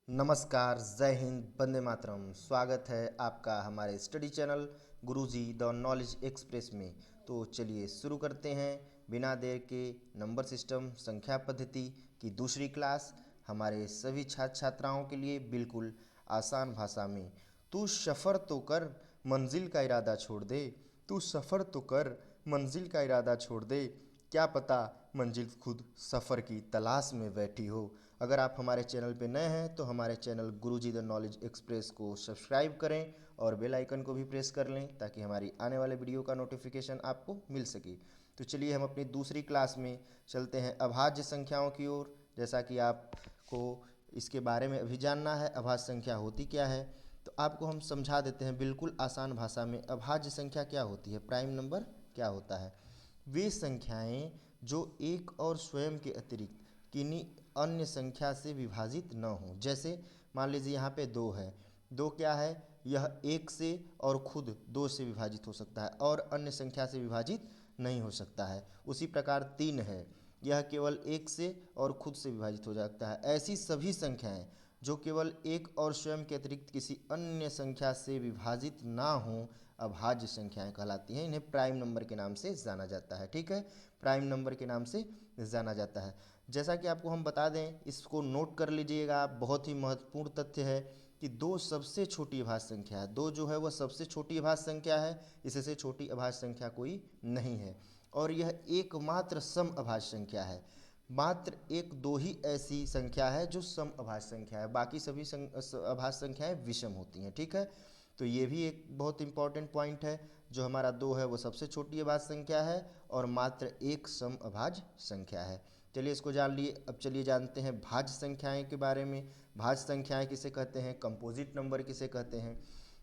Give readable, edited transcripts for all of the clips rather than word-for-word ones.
नमस्कार, जय हिंद, वंदे मातरम। स्वागत है आपका हमारे study channel Guruji the knowledge express में। तो चलिए शुरू करते हैं बिना देर के। नंबर सिस्टम संख्या पद्धति की दूसरी क्लास हमारे सभी छात्र छात्राओं के लिए बिल्कुल आसान भाषा में। तू सफ़र तो कर, मंजिल का इरादा छोड़ दे। तू सफ़र तो कर, मंजिल का इरादा छोड़ दे। क्या पता मंजिल खुद सफ़र की तलाश में बैठी हो। अगर आप हमारे चैनल पे नए हैं तो हमारे channel Guruji the knowledge express को सब्सक्राइब करें और बेल आइकन को भी प्रेस कर लें ताकि हमारी आने वाले वीडियो का नोटिफिकेशन आपको मिल सके। तो चलिए हम अपनी दूसरी क्लास में चलते हैं अभाज्य संख्याओं की ओर। जैसा कि आपको इसके बारे में अभी जानना है, अभाज्य संख्या होती क्या है, तो आपको हम समझा देते हैं बिल्कुल आसान भाषा में। अभाज्य संख्या क्या होती है, प्राइम नंबर क्या होता है। वे संख्याएं जो एक और स्वयं के अतिरिक्त किन्हीं अन्य संख्या से विभाजित न हों। जैसे मान लीजिए यहाँ पे दो है, दो क्या है, यह एक से और खुद दो से विभाजित हो सकता है और अन्य संख्या से विभाजित नहीं हो सकता है। उसी प्रकार तीन है, यह केवल एक से और खुद से विभाजित हो सकता है। ऐसी सभी संख्याएं जो केवल एक और स्वयं के अतिरिक्त किसी अन्य संख्या से विभाजित ना हों अभाज्य संख्याएं कहलाती हैं। इन्हें प्राइम नंबर के नाम से जाना जाता है। ठीक है, प्राइम नंबर के नाम से जाना जाता है। जैसा कि आपको हम बता दें, इसको नोट कर लीजिएगा, बहुत ही महत्वपूर्ण तथ्य है कि दो सबसे छोटी अभाज्य संख्या है। दो जो है वह सबसे छोटी अभाज्य संख्या है, इससे छोटी अभाज्य संख्या कोई नहीं है। और यह एकमात्र सम अभाज्य संख्या है। मात्र एक दो ही ऐसी संख्या है जो सम अभाज्य संख्या है, बाकी सभी अभाज्य संख्याएं विषम होती हैं। ठीक है, तो ये भी एक बहुत इंपॉर्टेंट पॉइंट है। जो हमारा दो है वो सबसे छोटी अभाज्य संख्या है और मात्र एक सम अभाज्य संख्या है। चलिए इसको जान लिए। अब चलिए जानते हैं भाज्य संख्याएं के बारे में। भाज्य संख्याएं किसे कहते हैं, कंपोजिट नंबर किसे कहते हैं।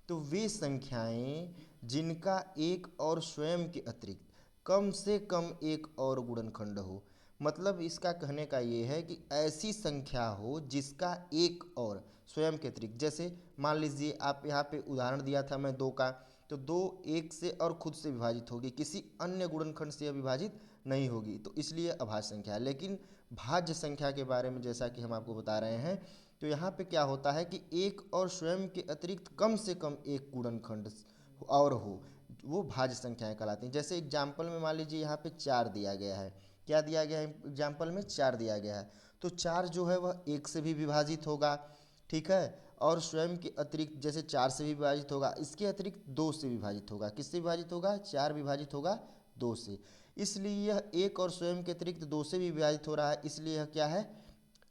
तो वे संख्याएं जिनका एक और स्वयं के अतिरिक्त कम से कम एक और गुणनखंड हो। मतलब इसका कहने का ये है कि ऐसी संख्या हो जिसका एक और स्वयं के अतिरिक्त, जैसे मान लीजिए आप यहाँ पे उदाहरण दिया था मैं दो का, तो दो एक से और खुद से विभाजित होगी, किसी अन्य गुणनखंड से विभाजित नहीं होगी, तो इसलिए अभाज्य संख्या है। लेकिन भाज्य संख्या के बारे में जैसा कि हम आपको बता रहे हैं, तो यहाँ पे क्या होता है कि एक और स्वयं के अतिरिक्त कम से कम एक गुणनखंड और हो, वो भाज्य संख्याएं कहलाती हैं। जैसे एग्जाम्पल में मान लीजिए यहाँ पे चार दिया गया है। क्या दिया गया है एग्जाम्पल में, चार दिया गया है। तो चार जो है वह एक से भी विभाजित होगा, ठीक है, और स्वयं के अतिरिक्त जैसे चार से भी विभाजित होगा, इसके अतिरिक्त दो से विभाजित होगा। किससे विभाजित होगा, चार विभाजित होगा दो से, इसलिए यह एक और स्वयं के अतिरिक्त दो से भी विभाजित हो रहा है, इसलिए यह क्या है,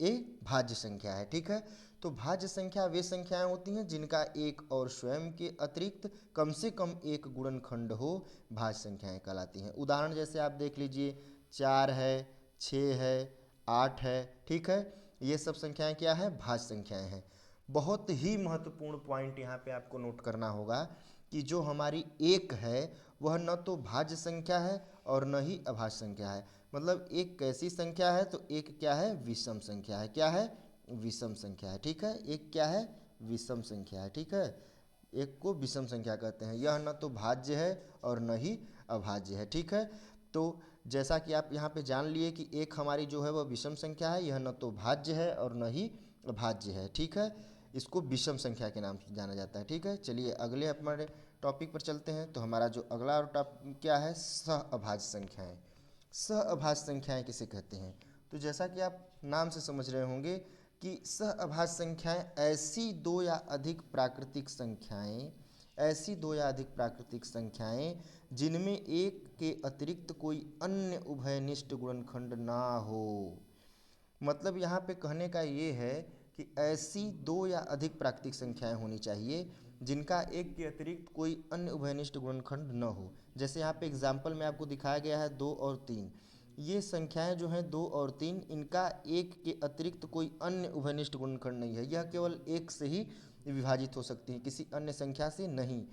ए भाज्य संख्या है। ठीक है, तो भाज्य संख्या वे संख्याएं होती हैं जिनका एक और स्वयं के अतिरिक्त कम से कम एक गुणनखंड हो, भाज्य संख्याएं कहलाती हैं। उदाहरण जैसे आप देख लीजिए, चार है, छः है, आठ है। ठीक है, ये सब संख्याएं क्या है, भाज्य संख्याएं हैं। बहुत ही महत्वपूर्ण पॉइंट यहाँ पे आपको नोट करना होगा कि जो हमारी एक है वह न तो भाज्य संख्या है और न ही अभाज्य संख्या है। मतलब एक कैसी संख्या है, तो एक क्या है, विषम संख्या है। क्या है, विषम संख्या है। ठीक है, एक क्या है, विषम संख्या है। ठीक है, एक को विषम संख्या कहते हैं। यह न तो भाज्य है और न ही अभाज्य है। ठीक है, तो जैसा कि आप यहाँ पे जान लिए कि एक हमारी जो है वह विषम संख्या है, यह न तो भाज्य है और न ही अभाज्य है। ठीक है, इसको विषम संख्या के नाम से जाना जाता है। ठीक है, चलिए अगले हमारे टॉपिक पर चलते हैं। तो हमारा जो अगला टॉपिक क्या है, सह अभाज्य संख्याएं। सह अभाज्य संख्याएं किसे कहते हैं, तो जैसा कि आप नाम से समझ रहे होंगे कि सह अभाज्य संख्याएं ऐसी दो या अधिक प्राकृतिक संख्याएं, ऐसी दो या अधिक प्राकृतिक संख्याएं जिनमें एक के अतिरिक्त कोई अन्य उभयनिष्ठ गुणनखंड ना हो। मतलब यहाँ पे कहने का ये है कि ऐसी दो या अधिक प्राकृतिक संख्याएं होनी चाहिए जिनका एक के अतिरिक्त कोई अन्य उभयनिष्ठ गुणनखंड न हो। जैसे यहाँ पे एग्जाम्पल में आपको दिखाया गया है दो और तीन। ये संख्याएं जो हैं दो और तीन, इनका एक के अतिरिक्त कोई अन्य उभयनिष्ठ गुणनखंड नहीं है। यह केवल एक से ही विभाजित हो सकती हैं, किसी अन्य संख्या से नहीं।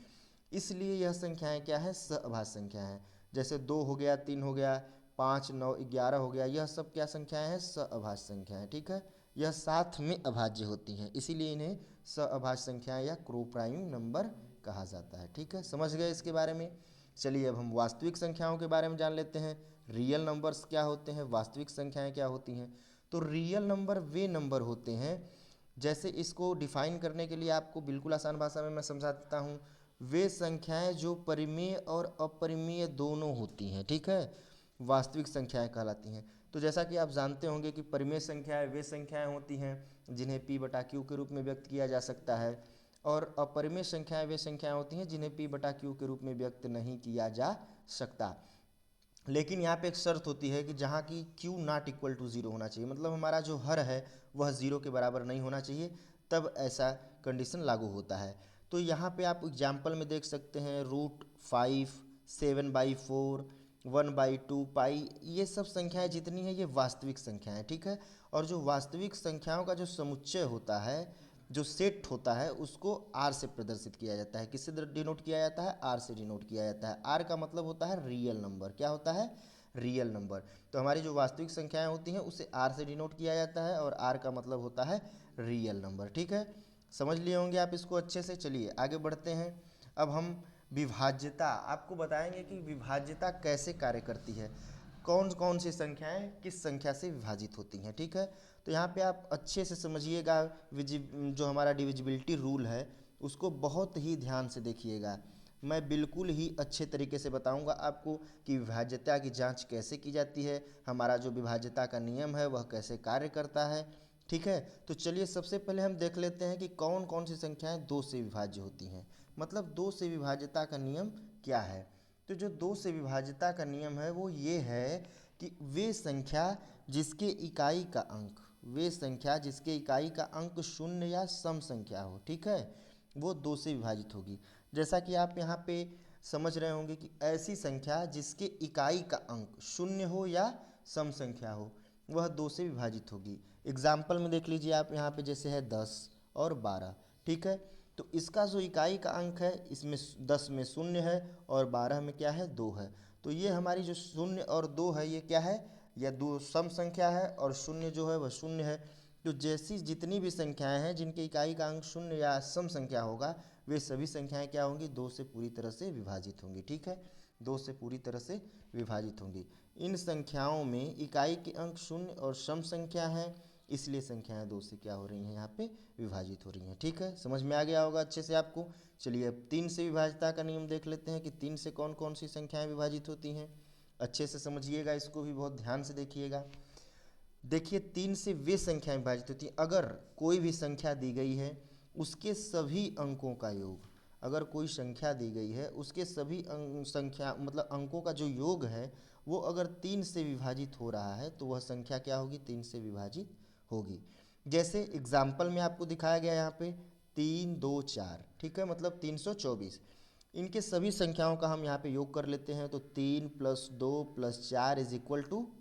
इसलिए यह संख्याएं क्या है, सहअभाज्य संख्या हैं। जैसे दो हो गया, तीन हो गया, पाँच, नौ, 11 हो गया, यह सब क्या संख्याएं हैं, सहअभाज्य संख्याएं। ठीक है, यह साथ में अभाज्य होती हैं, इसीलिए इन्हें सहअभाज्य संख्याएं या क्रोप्राइम नंबर कहा जाता है। ठीक है, समझ गए इसके बारे में। चलिए अब हम वास्तविक संख्याओं के बारे में जान लेते हैं। रियल नंबर्स क्या होते हैं, वास्तविक संख्याएं क्या होती हैं। तो रियल नंबर वे नंबर होते हैं जैसे इसको डिफाइन करने के लिए आपको बिल्कुल आसान भाषा में मैं समझा देता हूँ। वे संख्याएं जो परिमेय और अपरिमेय दोनों होती हैं, ठीक है, वास्तविक संख्याएं कहलाती हैं। तो जैसा कि आप जानते होंगे कि परिमेय संख्याएं वे संख्याएं होती हैं जिन्हें p बटा क्यू के रूप में व्यक्त किया जा सकता है, और अपरिमेय संख्याएं वे संख्याएं होती हैं जिन्हें p बटा क्यू के रूप में व्यक्त नहीं किया जा सकता। लेकिन यहाँ पे एक शर्त होती है कि जहाँ की q not equal to zero होना चाहिए, मतलब हमारा जो हर है वह ज़ीरो के बराबर नहीं होना चाहिए, तब ऐसा कंडीशन लागू होता है। तो यहाँ पे आप एग्जाम्पल में देख सकते हैं √5, 7/4, 1/2 पाई, ये सब संख्याएं जितनी हैं ये वास्तविक संख्याएं, ठीक है। और जो वास्तविक संख्याओं का जो समुच्चय होता है, जो सेट होता है, उसको आर से प्रदर्शित किया जाता है। किससे डिनोट किया जाता है? आर से डिनोट किया जाता है। आर का मतलब होता है रियल नंबर। क्या होता है? Real number. तो हमारी जो वास्तविक संख्याएं होती हैं उसे आर से डिनोट किया जाता है, और आर का मतलब होता है रियल नंबर, ठीक है। समझ लिए होंगे आप इसको अच्छे से। चलिए आगे बढ़ते हैं। अब हम विभाज्यता आपको बताएंगे कि विभाज्यता कैसे कार्य करती है, कौन कौन सी संख्याएं किस संख्या से विभाजित होती हैं, ठीक है। तो यहाँ पे आप अच्छे से समझिएगा, जो हमारा डिविजिबिलिटी रूल है उसको बहुत ही ध्यान से देखिएगा। मैं बिल्कुल ही अच्छे तरीके से बताऊंगा आपको कि विभाज्यता की जांच कैसे की जाती है, हमारा जो विभाज्यता का नियम है वह कैसे कार्य करता है, ठीक है। तो चलिए सबसे पहले हम देख लेते हैं कि कौन कौन सी संख्याएं दो से विभाज्य होती हैं, मतलब दो से विभाज्यता का नियम क्या है। तो जो दो से विभाज्यता का नियम है वो ये है कि वे संख्या जिसके इकाई का अंक, वे संख्या जिसके इकाई का अंक शून्य या सम संख्या हो, ठीक है, वो दो से विभाजित होगी। जैसा कि आप यहाँ पे समझ रहे होंगे कि ऐसी संख्या जिसके इकाई का अंक शून्य हो या सम संख्या हो वह दो से विभाजित होगी। एग्जाम्पल में देख लीजिए आप यहाँ पे, जैसे है 10 और 12, ठीक है। तो इसका जो इकाई का अंक है, इसमें 10 में शून्य है और 12 में क्या है? 2 है। तो ये हमारी जो शून्य और 2 है ये क्या है? यह दो सम संख्या है, और शून्य जो है वह शून्य है। तो जैसी जितनी भी संख्याएं हैं जिनके इकाई का अंक शून्य या सम संख्या होगा, वे सभी संख्याएं क्या होंगी? दो से पूरी तरह से विभाजित होंगी, ठीक है, दो से पूरी तरह से विभाजित होंगी। इन संख्याओं में इकाई के अंक शून्य और सम संख्या है, इसलिए संख्याएं दो से क्या हो रही हैं? यहाँ पे विभाजित हो रही हैं, ठीक है। समझ में आ गया होगा अच्छे से आपको। चलिए अब 3 से विभाज्यता का नियम देख लेते हैं कि 3 से कौन कौन सी संख्याएं विभाजित होती हैं। अच्छे से समझिएगा, इसको भी बहुत ध्यान से देखिएगा। देखिए 3 से वे संख्याएं विभाजित होती हैं अगर कोई भी संख्या दी गई है उसके सभी अंकों का योग, अगर कोई संख्या दी गई है उसके सभी संख्या मतलब अंकों का जो योग है वो अगर 3 से विभाजित हो रहा है तो वह संख्या क्या होगी? 3 से विभाजित होगी। जैसे एग्जाम्पल में आपको दिखाया गया यहाँ पे 3, 2, 4, ठीक है, मतलब 324। इनके सभी संख्याओं का हम यहाँ पे योग कर लेते हैं तो 3 + 2 + 4 =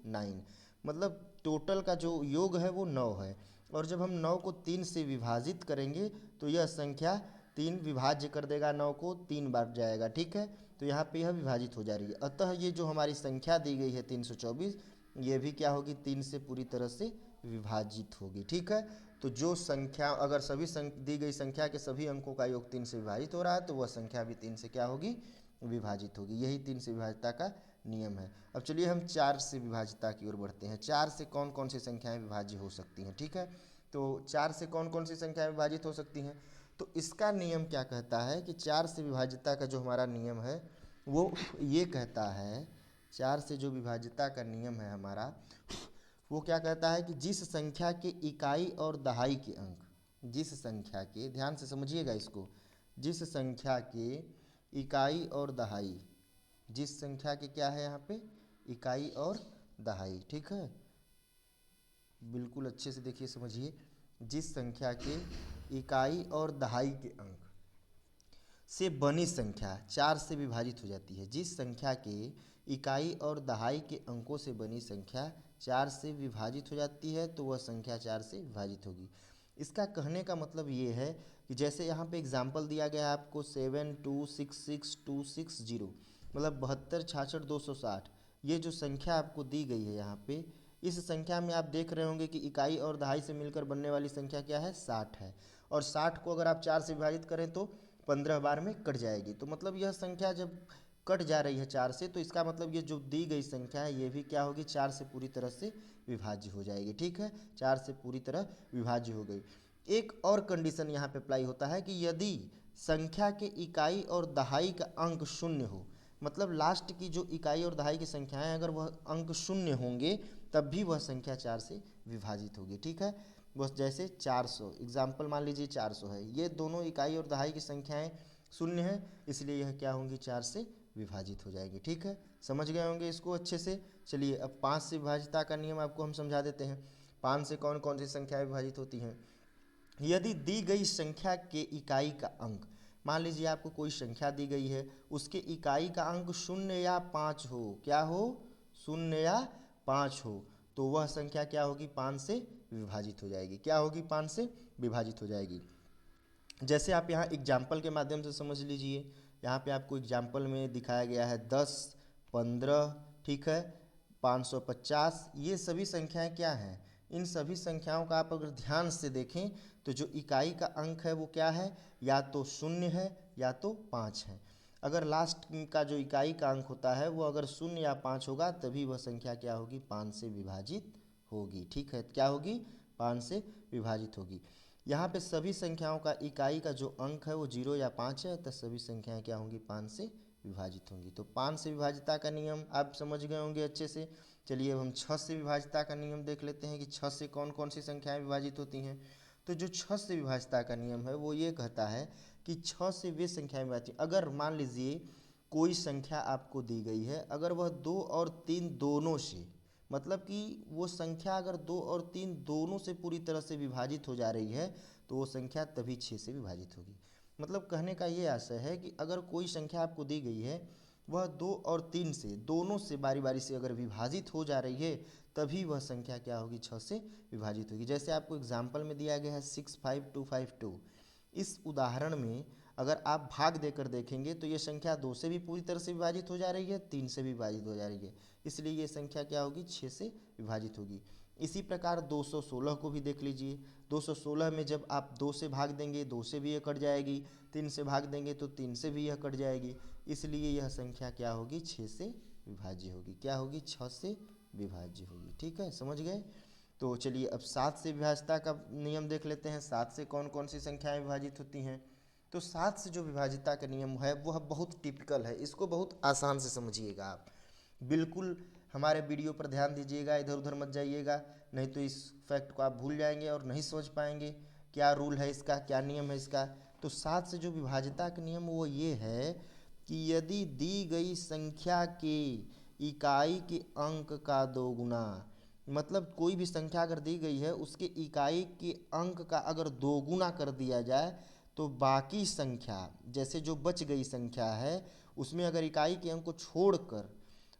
9, मतलब टोटल का जो योग है वो 9 है। और जब हम 9 को 3 से विभाजित करेंगे तो यह संख्या 3 विभाज्य कर देगा, 9 को 3 बार जाएगा, ठीक है। तो यहाँ पे यह विभाजित हो जा रही है। अतः ये जो हमारी संख्या दी गई है 324, ये भी क्या होगी? 3 से पूरी तरह से विभाजित होगी, ठीक है। तो जो संख्या अगर सभी दी गई संख्या के सभी अंकों का योग 3 से विभाजित हो रहा है तो वह संख्या भी 3 से क्या होगी? विभाजित होगी। यही 3 से विभाज्यता का नियम है। अब चलिए हम 4 से विभाज्यता की ओर बढ़ते हैं। 4 से कौन कौन सी संख्याएं विभाज्य हो सकती हैं, ठीक है। तो 4 से कौन कौन सी संख्याएं विभाजित हो सकती हैं? तो इसका नियम क्या कहता है कि 4 से विभाज्यता का जो हमारा नियम है वो ये कहता है, 4 से जो विभाज्यता का नियम है हमारा वो क्या कहता है कि जिस संख्या के इकाई और दहाई के अंक, जिस संख्या के, ध्यान से समझिएगा इसको, जिस संख्या के इकाई और दहाई, जिस संख्या के क्या है यहाँ पे? इकाई और दहाई, ठीक है, बिल्कुल अच्छे से देखिए समझिए। जिस संख्या के इकाई और दहाई के अंक से बनी संख्या 4 से विभाजित हो जाती है, जिस संख्या के इकाई और दहाई के अंकों से बनी संख्या 4 से विभाजित हो जाती है तो वह संख्या 4 से विभाजित होगी। इसका कहने का मतलब ये है कि जैसे यहाँ पे एग्जाम्पल दिया गया है आपको 7266260, मतलब 72 66 260, ये जो संख्या आपको दी गई है यहाँ पे, इस संख्या में आप देख रहे होंगे कि इकाई और दहाई से मिलकर बनने वाली संख्या क्या है? 60 है। और 60 को अगर आप 4 से विभाजित करें तो 15 बार में कट जाएगी। तो मतलब यह संख्या जब कट जा रही है 4 से, तो इसका मतलब ये जो दी गई संख्या है ये भी क्या होगी? 4 से पूरी तरह से विभाज्य हो जाएगी, ठीक है, 4 से पूरी तरह विभाज्य हो गई। एक और कंडीशन यहाँ पे अप्लाई होता है कि यदि संख्या के इकाई और दहाई का अंक शून्य हो, मतलब लास्ट की जो इकाई और दहाई की संख्याएं अगर वह अंक शून्य होंगे तब भी वह संख्या 4 से विभाजित होगी। ठीक है, बस जैसे 400 एग्जाम्पल मान लीजिए 400 है, ये दोनों इकाई और दहाई की संख्याएं शून्य है, इसलिए यह क्या होंगी 4 से विभाजित हो जाएगी। ठीक है, समझ गए होंगे इसको अच्छे से। चलिए अब 5 से विभाजिता का नियम आपको हम समझा देते हैं। 5 से कौन कौन सी संख्याएं विभाजित होती हैं। यदि दी गई संख्या के इकाई का अंक, मान लीजिए आपको कोई संख्या दी गई है, उसके इकाई का अंक 0 या 5 हो, क्या हो 0 या 5 हो, तो वह संख्या क्या होगी 5 से विभाजित हो जाएगी। क्या होगी 5 से विभाजित हो जाएगी। जैसे आप यहाँ एग्जाम्पल के माध्यम से समझ लीजिए, यहाँ पे आपको एग्जाम्पल में दिखाया गया है 10, 15, ठीक है, 550, ये सभी संख्याएं क्या हैं। इन सभी संख्याओं का आप अगर ध्यान से देखें तो जो इकाई का अंक है वो क्या है, या तो 0 है या तो 5 है। अगर लास्ट का जो इकाई का अंक होता है वो अगर 0 या 5 होगा तभी वह संख्या क्या होगी 5 से विभाजित होगी। ठीक है, क्या होगी 5 से विभाजित होगी। यहाँ पे सभी संख्याओं का इकाई का जो अंक है वो 0 या 5 है, तो सभी संख्याएं क्या होंगी 5 से विभाजित होंगी। तो 5 से विभाजिता का नियम आप समझ गए होंगे अच्छे से। चलिए अब हम 6 से विभाजिता का नियम देख लेते हैं कि 6 से कौन कौन सी संख्याएं विभाजित होती हैं। तो जो 6 से विभाजिता का नियम है वो ये कहता है कि 6 से वे संख्याएं विभाजित, अगर मान लीजिए कोई संख्या आपको दी गई है, अगर वह 2 और 3 दोनों से, मतलब कि वो संख्या अगर 2 और 3 दोनों से पूरी तरह से विभाजित हो जा रही है तो वो संख्या तभी 6 से विभाजित होगी। मतलब कहने का ये आशय है कि अगर कोई संख्या आपको दी गई है वह 2 और 3 से दोनों से बारी बारी से अगर विभाजित हो जा रही है तभी वह संख्या क्या होगी 6 से विभाजित होगी। जैसे आपको एग्जाम्पल में दिया गया है 65252, इस उदाहरण में अगर आप भाग देकर देखेंगे तो ये संख्या 2 से भी पूरी तरह से विभाजित हो जा रही है, 3 से भी विभाजित हो जा रही है, इसलिए ये संख्या क्या होगी 6 से विभाजित होगी। इसी प्रकार 216 को भी देख लीजिए, 216 में जब आप 2 से भाग देंगे 2 से भी यह कट जाएगी, 3 से भाग देंगे तो 3 से भी यह कट जाएगी, इसलिए यह संख्या क्या होगी 6 से विभाज्य होगी। क्या होगी 6 से विभाज्य होगी। ठीक है, समझ गए। तो चलिए अब 7 से विभाज्यता का नियम देख लेते हैं। 7 से कौन कौन सी संख्याएं विभाजित होती हैं। तो 7 से जो विभाजिता का नियम है वह बहुत टिपिकल है, इसको बहुत आसान से समझिएगा आप। बिल्कुल हमारे वीडियो पर ध्यान दीजिएगा, इधर उधर मत जाइएगा, नहीं तो इस फैक्ट को आप भूल जाएंगे और नहीं समझ पाएंगे क्या रूल है इसका, क्या नियम है इसका। तो 7 से जो विभाजिता का नियम वो ये है कि यदि दी गई संख्या के इकाई के अंक का दोगुना, मतलब कोई भी संख्या अगर दी गई है उसके इकाई के अंक का अगर दोगुना कर दिया जाए तो बाकी संख्या, जैसे जो बच गई संख्या है उसमें अगर इकाई के अंक को छोड़कर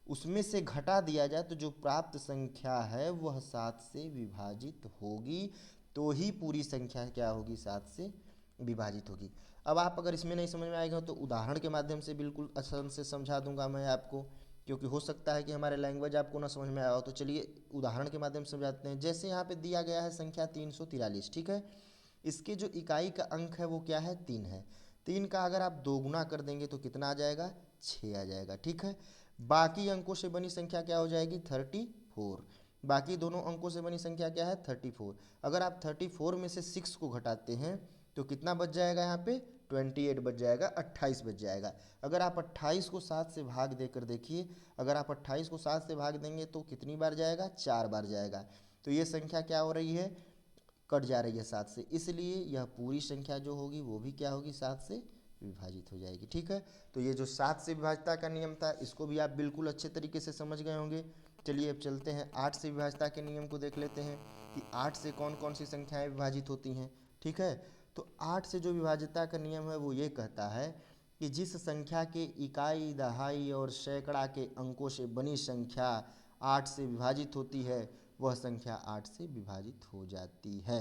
उसमें से घटा दिया जाए तो जो प्राप्त संख्या है वह 7 से विभाजित होगी, तो ही पूरी संख्या क्या होगी 7 से विभाजित होगी। अब आप अगर इसमें नहीं समझ में आएगा तो उदाहरण के माध्यम से बिल्कुल आसान से समझा दूंगा मैं आपको, क्योंकि हो सकता है कि हमारे लैंग्वेज आपको ना समझ में आया हो। तो चलिए उदाहरण के माध्यम से समझाते हैं। जैसे यहाँ पे दिया गया है संख्या 343, ठीक है, इसके जो इकाई का अंक है वो क्या है 3 है। 3 का अगर आप दोगुना कर देंगे तो कितना आ जाएगा 6 आ जाएगा। ठीक है, बाकी अंकों से बनी संख्या क्या हो जाएगी 34, बाकी दोनों अंकों से बनी संख्या क्या है 34। अगर आप 34 में से 6 को घटाते हैं तो कितना बच जाएगा यहाँ पे 28 बच जाएगा, 28 बच जाएगा। अगर आप 28 को 7 से भाग देकर देखिए, अगर आप 28 को 7 से भाग देंगे तो कितनी बार जाएगा 4 बार जाएगा, तो ये संख्या क्या हो रही है कट जा रही है 7 से, इसलिए यह पूरी संख्या जो होगी वो भी क्या होगी 7 से विभाजित हो जाएगी। ठीक है, तो ये जो 7 से विभाजिता का नियम था इसको भी आप बिल्कुल अच्छे तरीके से समझ गए होंगे। चलिए अब चलते हैं 8 से विभाजिता के नियम को देख लेते हैं कि 8 से कौन कौन सी संख्याएं विभाजित होती हैं। ठीक है, तो 8 से जो विभाजिता का नियम है वो ये कहता है कि जिस संख्या के इकाई दहाई और सैकड़ा के अंकों से बनी संख्या 8 से विभाजित होती है वह संख्या 8 से विभाजित हो जाती है।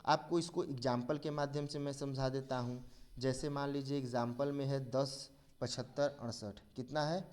आपको इसको एग्जाम्पल के माध्यम से मैं समझा देता हूँ। जैसे मान लीजिए एग्जाम्पल में है 10, 75, 68, कितना है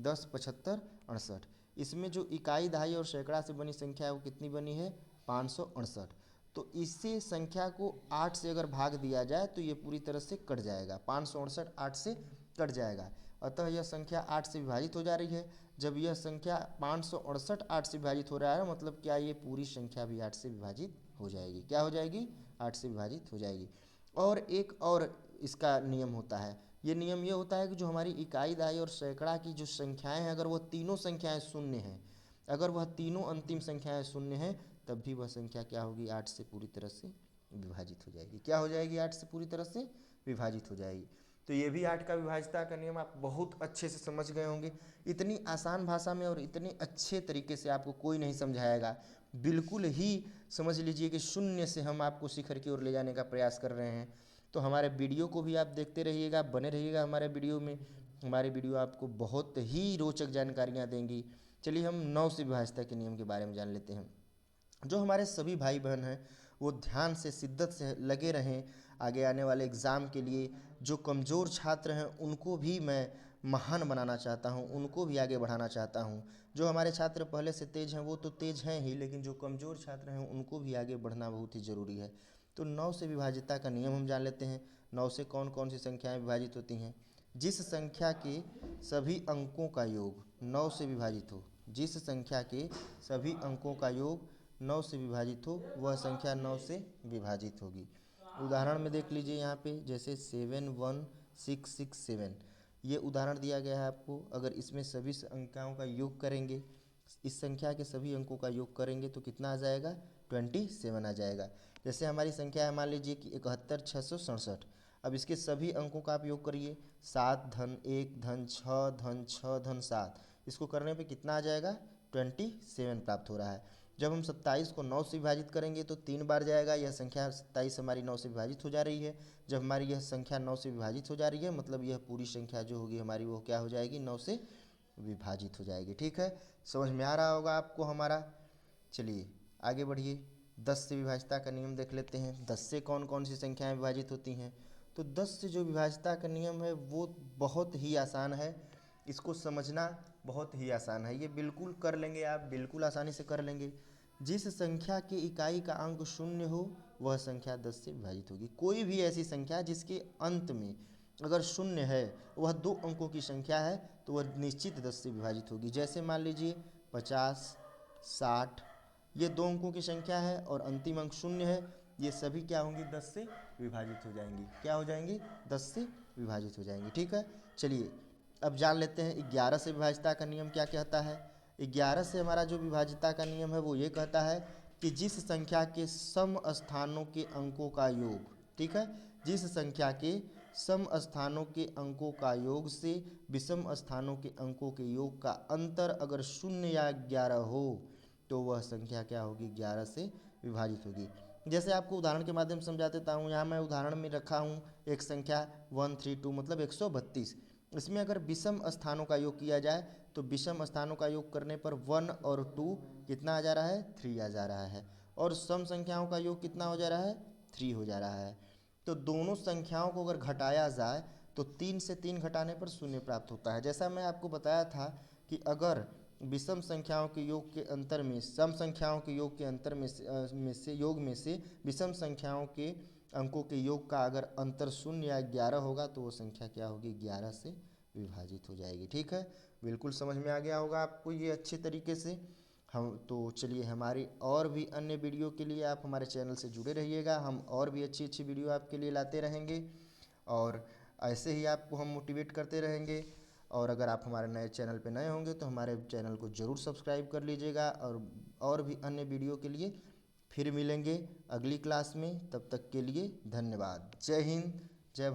10, 75, 68। इसमें जो इकाई दहाई और सैकड़ा से बनी संख्या है वो कितनी बनी है 568। तो इसी संख्या को 8 से अगर भाग दिया जाए तो ये पूरी तरह से कट जाएगा, 568 8 से कट जाएगा, अतः यह संख्या 8 से विभाजित हो जा रही है। जब यह संख्या 568 8 से विभाजित हो रहा है मतलब क्या ये पूरी संख्या भी 8 से विभाजित हो जाएगी। क्या हो जाएगी? 8 से विभाजित हो जाएगी। और एक और इसका नियम होता है, ये नियम ये होता है कि जो हमारी इकाई, दहाई और सैकड़ा की जो संख्याएं हैं, अगर वह तीनों संख्याएं शून्य हैं, अगर वह तीनों अंतिम संख्याएं शून्य हैं, तब भी वह संख्या क्या होगी? 8 से पूरी तरह से विभाजित हो जाएगी। क्या हो जाएगी? 8 से पूरी तरह से विभाजित हो जाएगी। तो ये भी 8 का विभाज्यता का नियम आप बहुत अच्छे से समझ गए होंगे। इतनी आसान भाषा में और इतने अच्छे तरीके से आपको कोई नहीं समझाएगा। बिल्कुल ही समझ लीजिए कि शून्य से हम आपको शिखर की ओर ले जाने का प्रयास कर रहे हैं। तो हमारे वीडियो को भी आप देखते रहिएगा, बने रहिएगा हमारे वीडियो में। हमारे वीडियो आपको बहुत ही रोचक जानकारियाँ देंगी। चलिए हम 9 से विभाज्यता के नियम के बारे में जान लेते हैं। जो हमारे सभी भाई बहन हैं वो ध्यान से, शिद्दत से लगे रहें आगे आने वाले एग्ज़ाम के लिए। जो कमज़ोर छात्र हैं उनको भी मैं महान बनाना चाहता हूं, उनको भी आगे बढ़ाना चाहता हूं। जो हमारे छात्र पहले से तेज़ हैं वो तो तेज़ हैं ही, लेकिन जो कमज़ोर छात्र हैं उनको भी आगे बढ़ना बहुत ही ज़रूरी है। तो 9 से विभाज्यता का नियम हम जान लेते हैं। 9 से कौन कौन सी संख्याएँ विभाजित होती हैं? जिस संख्या के सभी अंकों का योग 9 से विभाजित हो, जिस संख्या के सभी अंकों का योग 9 से विभाजित हो, वह संख्या 9 से विभाजित होगी। उदाहरण में देख लीजिए यहाँ पे, जैसे 71667, ये उदाहरण दिया गया है आपको। अगर इसमें सभी संख्याओं का योग करेंगे, इस संख्या के सभी अंकों का योग करेंगे तो कितना आ जाएगा? 27 आ जाएगा। जैसे हमारी संख्या है, मान लीजिए कि 71667। अब इसके सभी अंकों का आप योग करिए, 7 धन 1 धन 6 धन 6 धन 7। इसको करने पे कितना आ जाएगा? 27 प्राप्त हो रहा है। जब हम 27 को 9 से विभाजित करेंगे तो 3 बार जाएगा। यह संख्या 27 हमारी 9 से विभाजित हो जा रही है। जब हमारी यह संख्या 9 से विभाजित हो जा रही है, मतलब यह पूरी संख्या जो होगी हमारी, वो क्या हो जाएगी? 9 से विभाजित हो जाएगी। ठीक है, समझ में आ रहा होगा आपको हमारा। चलिए आगे बढ़िए, 10 से विभाज्यता का नियम देख लेते हैं। 10 से कौन कौन सी संख्याएँ विभाजित होती हैं? तो 10 से जो विभाज्यता का नियम है वो बहुत ही आसान है। इसको समझना बहुत ही आसान है, ये बिल्कुल कर लेंगे आप, बिल्कुल आसानी से कर लेंगे। जिस संख्या की इकाई का अंक शून्य हो वह संख्या 10 से विभाजित होगी। कोई भी ऐसी संख्या जिसके अंत में अगर शून्य है, वह 2 अंकों की संख्या है, तो वह निश्चित 10 से विभाजित होगी। जैसे मान लीजिए 50, 60, ये 2 अंकों की संख्या है और अंतिम अंक शून्य है, ये सभी क्या होंगी? 10 से विभाजित हो जाएंगी। क्या हो जाएंगी? 10 से विभाजित हो जाएंगी। ठीक है, चलिए अब जान लेते हैं 11 से विभाज्यता का नियम क्या कहता है। 11 से हमारा जो विभाज्यता का नियम है वो ये कहता है कि जिस संख्या के सम स्थानों के अंकों का योग, ठीक है, जिस संख्या के सम स्थानों के अंकों का योग से विषम स्थानों के अंकों के योग का अंतर अगर 0 या 11 हो तो वह संख्या क्या होगी? 11 से विभाजित होगी। जैसे आपको उदाहरण के माध्यम से समझा देता हूँ। यहाँ मैं उदाहरण में रखा हूँ एक संख्या 132, मतलब 132। इसमें अगर विषम स्थानों का योग किया जाए तो विषम स्थानों का योग करने पर 1 और 2 कितना आ जा रहा है? 3 आ जा रहा है। और सम संख्याओं का योग कितना हो जा रहा है? 3 हो जा रहा है। तो दोनों संख्याओं को अगर घटाया जाए तो 3 से 3 घटाने पर 0 प्राप्त होता है। जैसा मैं आपको बताया था कि अगर विषम संख्याओं के योग के अंतर में सम संख्याओं के योग के अंतर में से विषम संख्याओं के अंकों के योग का अगर अंतर 0 या 11 होगा तो वो संख्या क्या होगी? 11 से विभाजित हो जाएगी। ठीक है, बिल्कुल समझ में आ गया होगा आपको ये अच्छे तरीके से। हम तो चलिए हमारी और भी अन्य वीडियो के लिए आप हमारे चैनल से जुड़े रहिएगा। हम और भी अच्छी अच्छी वीडियो आपके लिए लाते रहेंगे और ऐसे ही आपको हम मोटिवेट करते रहेंगे। और अगर आप हमारे नए चैनल पे नए होंगे तो हमारे चैनल को ज़रूर सब्सक्राइब कर लीजिएगा। और भी अन्य वीडियो के लिए फिर मिलेंगे अगली क्लास में। तब तक के लिए धन्यवाद। जय हिंद,